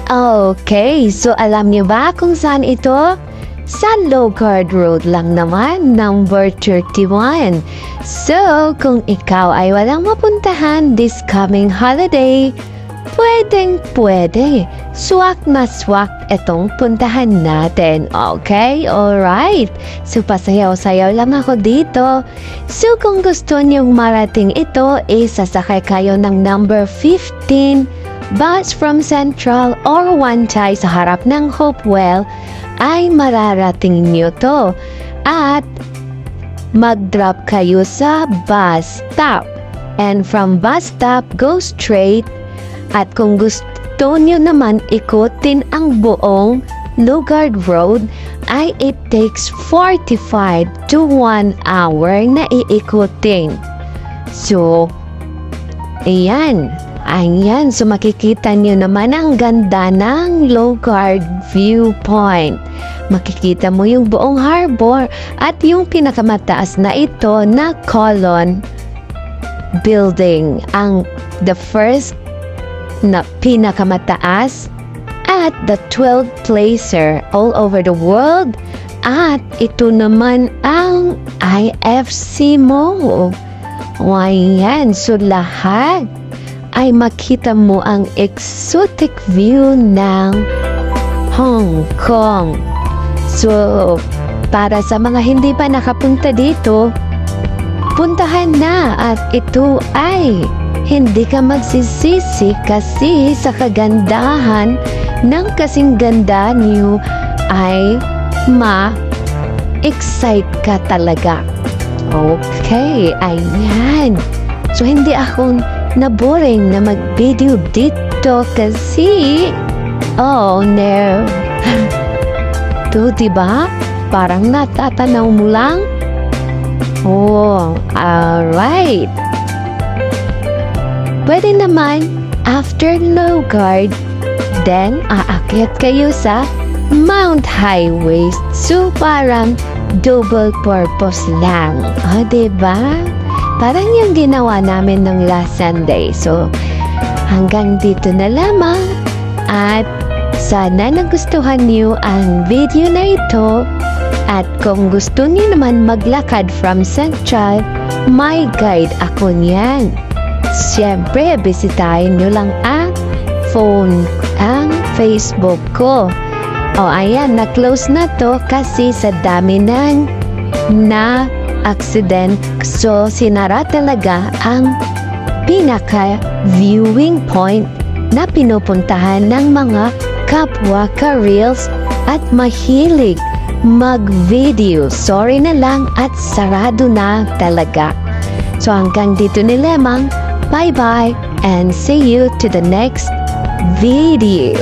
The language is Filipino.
Okay, so alam niyo ba kung saan ito? Sa Logard Road lang naman, number 31. So, kung ikaw ay walang mapuntahan this coming holiday, pwedeng-pwede. Swak na swak itong puntahan natin. Okay? Alright. So, pasayaw-sayaw lang ako dito. So, kung gusto niyong marating ito, sasakay kayo ng number 15 bus from Central or Wantay sa harap ng Hopewell, ay mararating niyo to. At mag-drop kayo sa bus stop. And from bus stop, go straight. At kung gusto niyo naman ikutin ang buong Lugard Road, ay it takes 45 to 1 hour na iikutin. So, ayan. Ayan, so makikita niyo naman ang ganda ng Lugard viewpoint. Makikita mo yung buong harbor at yung pinakamataas na ito na column building. The first na pinakamataas at the 12th placer all over the world. At ito naman ang IFC mo. Ayan, so lahat ay makita mo ang exotic view ng Hong Kong. So, para sa mga hindi pa nakapunta dito, puntahan na at ito ay hindi ka magsisisi kasi sa kagandahan ng kasing ganda niyo ay ma-excite ka talaga. Okay, ayan. So, hindi ako na-boring na mag-video dito kasi oh no. To, diba? Parang natatanaw mo lang? Oh, alright. Pwede naman, after Lugard, then aakyat kayo sa Mount Highway. So, parang double purpose lang. Oh, diba? Parang yung ginawa namin ng last Sunday. So, hanggang dito na lamang. At sana nagustuhan niyo ang video na ito. At kung gusto niyo naman maglakad from Central, may guide ako niyan. Siyempre, bisitahin niyo lang ang Facebook ko. O ayan, na-close na to kasi sa dami ng accident. So, sinara talaga ang pinaka-viewing point na pinupuntahan ng mga kapwa ka-reels at mahilig mag-video. Sorry na lang at sarado na talaga. So, hanggang dito ni Lemang. Bye-bye and see you to the next video.